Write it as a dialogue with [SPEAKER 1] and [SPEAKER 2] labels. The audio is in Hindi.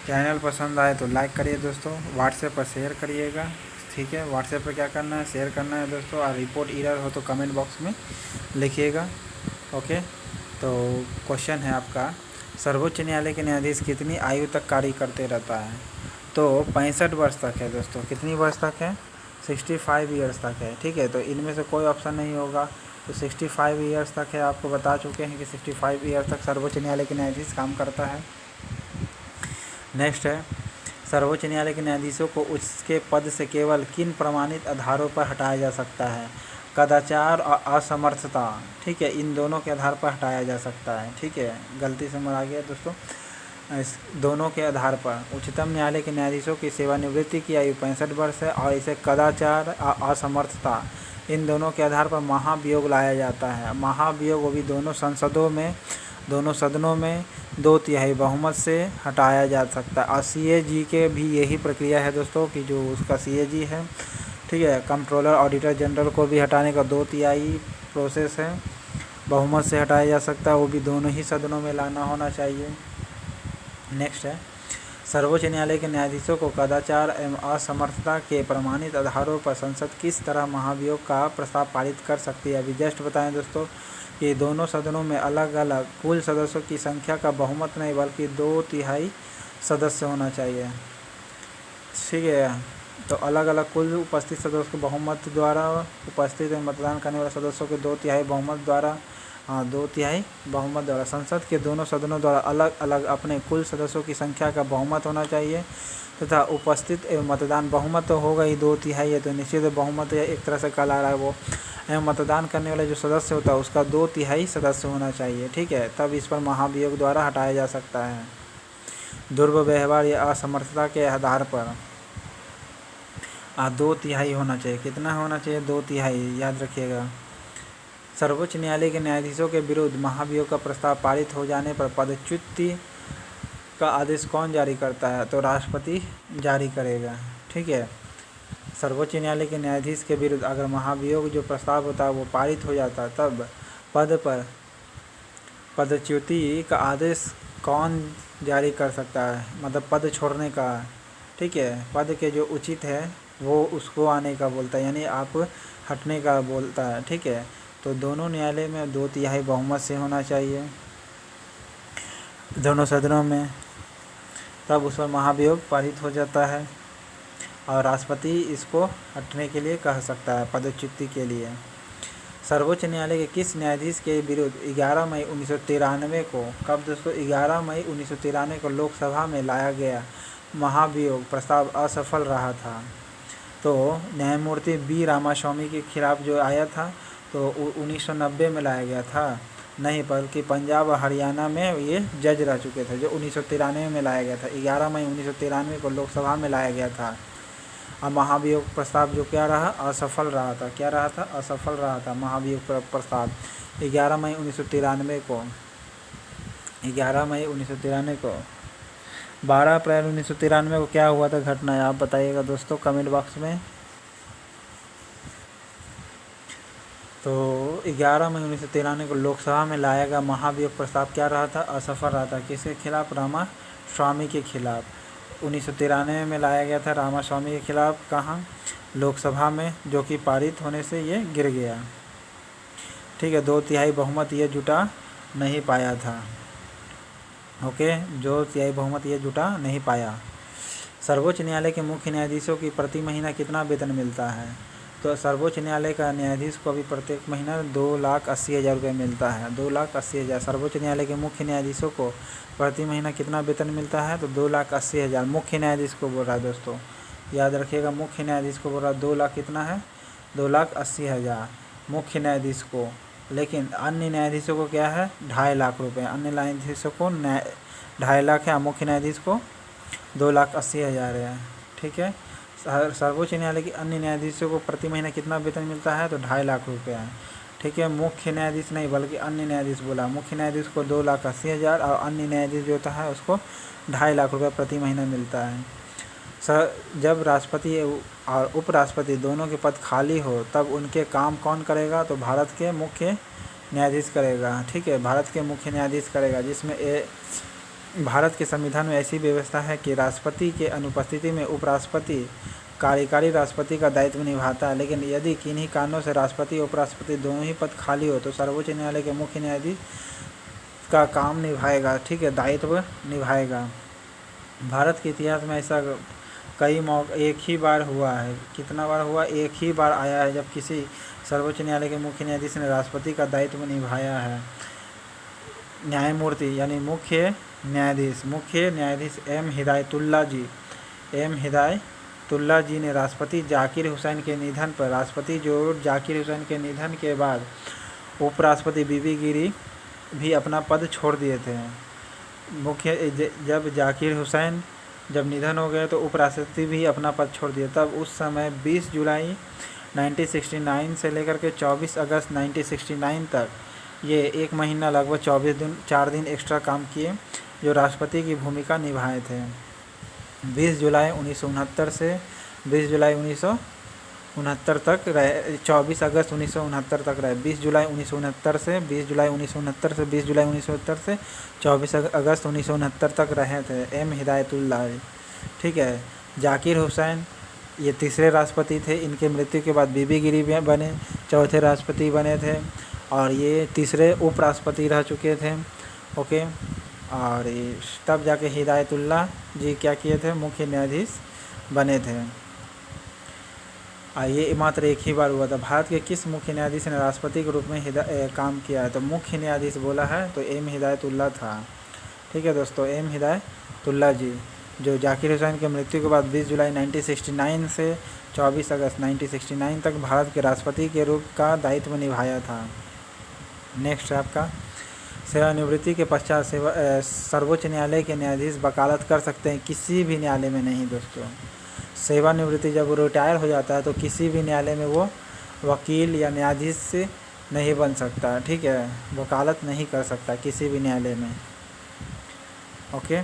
[SPEAKER 1] चैनल पसंद आए तो लाइक करिए दोस्तों, व्हाट्सएप पर शेयर करिएगा। ठीक है, व्हाट्सएप पर क्या करना है, शेयर करना है दोस्तों। और रिपोर्ट एरर हो तो कमेंट बॉक्स में लिखिएगा। ओके, तो क्वेश्चन है आपका, सर्वोच्च न्यायालय के न्यायाधीश कितनी आयु तक कार्य करते रहता है? तो 65 वर्ष तक है दोस्तों। कितनी वर्ष तक है? 65 ईयर्स तक है। ठीक है, तो इनमें से कोई ऑप्शन नहीं होगा, तो 65 ईयर्स तक है। आपको बता चुके हैं कि 65 ईयर्स तक सर्वोच्च न्यायालय के न्यायाधीश काम करता है। नेक्स्ट है, सर्वोच्च न्यायालय के न्यायाधीशों को उसके पद से केवल किन प्रमाणित आधारों पर हटाया जा सकता है? कदाचार और असमर्थता। ठीक है, इन दोनों के आधार पर हटाया जा सकता है। ठीक है, गलती से मरा गया दोस्तों। इस दोनों के आधार पर उच्चतम न्यायालय के न्यायाधीशों की सेवानिवृत्ति की आयु 65 वर्ष है, और इसे कदाचार और असमर्थता, इन दोनों के आधार पर महाभियोग लाया जाता है। महाभियोग वो भी दोनों सदनों में 2/3 बहुमत से हटाया जा सकता है। और CAG के भी यही प्रक्रिया है दोस्तों, कि जो उसका CAG है, ठीक है, कंट्रोलर ऑडिटर जनरल को भी हटाने का 2/3 प्रोसेस है, बहुमत से हटाया जा सकता है। वो भी दोनों ही सदनों में लाना होना चाहिए। नेक्स्ट है, सर्वोच्च न्यायालय के न्यायाधीशों को कदाचार एवं असमर्थता के प्रमाणित आधारों पर संसद किस तरह महाभियोग का प्रस्ताव पारित कर सकती है? अभी जस्ट बताएं दोस्तों कि दोनों सदनों में अलग अलग कुल सदस्यों की संख्या का बहुमत नहीं बल्कि 2/3 सदस्य होना चाहिए। ठीक है, तो अलग अलग कुल उपस्थित सदस्यों के बहुमत द्वारा, उपस्थित मतदान करने वाले सदस्यों के 2/3 बहुमत द्वारा, 2/3 बहुमत द्वारा संसद के दोनों सदनों द्वारा अलग अलग अपने कुल सदस्यों की संख्या का बहुमत होना चाहिए, तथा उपस्थित एवं मतदान बहुमत तो होगा ही 2/3 है, तो निश्चित बहुमत एक तरह से कल आ रहा है वो, एवं मतदान करने वाले जो सदस्य होता है उसका 2/3 सदस्य होना चाहिए। ठीक है, तब इस पर महाभियोग द्वारा हटाया जा सकता है। दुर्व्यवहार या असमर्थता के आधार पर 2/3 होना चाहिए। कितना होना चाहिए? 2/3, याद रखिएगा। सर्वोच्च न्यायालय के न्यायाधीशों के विरुद्ध महाभियोग का प्रस्ताव पारित हो जाने पर पदच्युति का आदेश कौन जारी करता है? तो राष्ट्रपति जारी करेगा। ठीक है, सर्वोच्च न्यायालय के न्यायाधीश के विरुद्ध अगर महाभियोग जो प्रस्ताव होता है वो पारित हो जाता है, तब पद पर पदच्युति का आदेश कौन जारी कर सकता है? मतलब पद छोड़ने का। ठीक है, पद के जो उचित है वो उसको आने का बोलता है, यानी आप हटने का बोलता है। ठीक है, तो दोनों न्यायालय में 2/3 बहुमत से होना चाहिए दोनों सदनों में, तब उस पर महाभियोग पारित हो जाता है, और राष्ट्रपति इसको हटने के लिए कह सकता है पदच्युति के लिए। सर्वोच्च न्यायालय के किस न्यायाधीश के विरुद्ध 11 मई 1993 को, कब दोस्तों? 11 मई 1993 को लोकसभा में लाया गया महाभियोग प्रस्ताव असफल रहा था? तो न्यायमूर्ति B रामास्वामी के खिलाफ जो आया था, तो 1990 में लाया गया था, नहीं बल्कि पंजाब और हरियाणा में ये जज रह चुके थे, जो 1993 में लाया गया था। 11 मई 1993 को लोकसभा में लाया गया था, और महाभियोग प्रस्ताव जो क्या रहा? असफल रहा था। क्या रहा था? असफल रहा था महाभियोग प्रस्ताव। 11 मई 1993 को 11 मई 1993 को 12 अप्रैल 1993 को क्या हुआ था घटना है? आप बताइएगा दोस्तों कमेंट बॉक्स में। तो 11 मई 1993 को लोकसभा में लाया गया महाभियोग प्रस्ताव क्या रहा था? असफल रहा था। किसके खिलाफ? रामास्वामी के खिलाफ। 1993 में लाया गया था रामास्वामी के खिलाफ, कहाँ? लोकसभा में, जो कि पारित होने से ये गिर गया। ठीक है, 2/3 बहुमत ये जुटा नहीं पाया था। ओके, 2/3 बहुमत ये जुटा नहीं पाया। सर्वोच्च न्यायालय के मुख्य न्यायाधीशों की प्रति महीना कितना वेतन मिलता है? तो सर्वोच्च न्यायालय का न्यायाधीश को अभी प्रत्येक महीना 2,80,000 रुपये मिलता है। 2,80,000 सर्वोच्च न्यायालय के मुख्य न्यायाधीशों को प्रति महीना कितना वेतन मिलता है? तो 2,80,000 मुख्य न्यायाधीश को बोल रहा है दोस्तों, याद रखिएगा। मुख्य न्यायाधीश को बोल रहा है 2 लाख कितना है? 2,80,000 मुख्य न्यायाधीश को। लेकिन अन्य न्यायाधीशों को क्या है? 2.5 लाख रुपये। अन्य न्यायाधीशों को 2.5 लाख है, मुख्य न्यायाधीश को 2,80,000 है। ठीक है, सर्वोच्च न्यायालय के अन्य न्यायाधीशों को प्रति महीना कितना वेतन मिलता है? तो 2.5 लाख रुपये है। ठीक है, मुख्य न्यायाधीश नहीं बल्कि अन्य न्यायाधीश बोला। मुख्य न्यायाधीश को 2,80,000 और अन्य न्यायाधीश जो होता है उसको 2.5 लाख रुपये प्रति महीना मिलता है। जब राष्ट्रपति और उपराष्ट्रपति दोनों के पद खाली हो तब उनके काम कौन करेगा? तो भारत के मुख्य न्यायाधीश करेगा। ठीक है, भारत के मुख्य न्यायाधीश करेगा, जिसमें भारत के संविधान में ऐसी व्यवस्था है कि राष्ट्रपति के अनुपस्थिति में उपराष्ट्रपति कार्यकारी राष्ट्रपति का दायित्व निभाता है, लेकिन यदि किन्हीं कारणों से राष्ट्रपति उपराष्ट्रपति दोनों ही पद खाली हो तो सर्वोच्च न्यायालय के मुख्य न्यायाधीश का काम निभाएगा, ठीक है, दायित्व निभाएगा। भारत के इतिहास में ऐसा एक ही बार हुआ है। कितना बार हुआ? एक ही बार आया है जब किसी सर्वोच्च न्यायालय के मुख्य न्यायाधीश ने राष्ट्रपति का दायित्व निभाया है। न्यायमूर्ति यानी मुख्य न्यायाधीश एम हिदायतुल्ला जी ने राष्ट्रपति जाकिर हुसैन के निधन पर जाकिर हुसैन के निधन के बाद उपराष्ट्रपति बीबी गिरी भी अपना पद छोड़ दिए थे। जब जाकिर हुसैन जब निधन हो गए तो उपराष्ट्रपति भी अपना पद छोड़ दिए। तब उस समय 20 जुलाई 1969 से लेकर के 24 अगस्त 1969 तक ये 1 महीना लगभग 4 दिन एक्स्ट्रा काम किए, जो राष्ट्रपति की भूमिका निभाए थे। 20 जुलाई 1969 से 20 जुलाई 1969 तक रहे, 24 अगस्त 1969 तक रहे। 20 जुलाई 1969 से 20 जुलाई 1969 से 20 जुलाई 1969 से 24 अगस्त 1969 तक रहे थे एम हिदायतुल्ला, ठीक है। जाकिर हुसैन ये तीसरे राष्ट्रपति थे। इनके मृत्यु के बाद बीबी गिरी बने, चौथे राष्ट्रपति बने थे, और ये तीसरे उपराष्ट्रपति रह चुके थे, ओके। और तब जाके हिदायतुल्ला जी क्या किए थे? मुख्य न्यायाधीश बने थे। ये मात्र एक ही बार हुआ था। भारत के किस मुख्य न्यायाधीश ने राष्ट्रपति के रूप में काम किया है? तो मुख्य न्यायाधीश बोला है तो एम हिदायतुल्ला था, ठीक है दोस्तों, एम हिदायतुल्ला जी, जो जाकिर हुसैन के मृत्यु के बाद 20 जुलाई 1969 से 24 अगस्त 1969 तक भारत के राष्ट्रपति के रूप का दायित्व निभाया था। नेक्स्ट है आपका सेवानिवृत्ति के पश्चात सर्वोच्च न्यायालय के न्यायाधीश वकालत कर सकते हैं, किसी भी न्यायालय में नहीं दोस्तों। सेवानिवृत्ति जब वो रिटायर हो जाता है तो किसी भी न्यायालय में वो वकील या न्यायाधीश से नहीं बन सकता, ठीक है, वकालत नहीं कर सकता किसी भी न्यायालय में, ओके।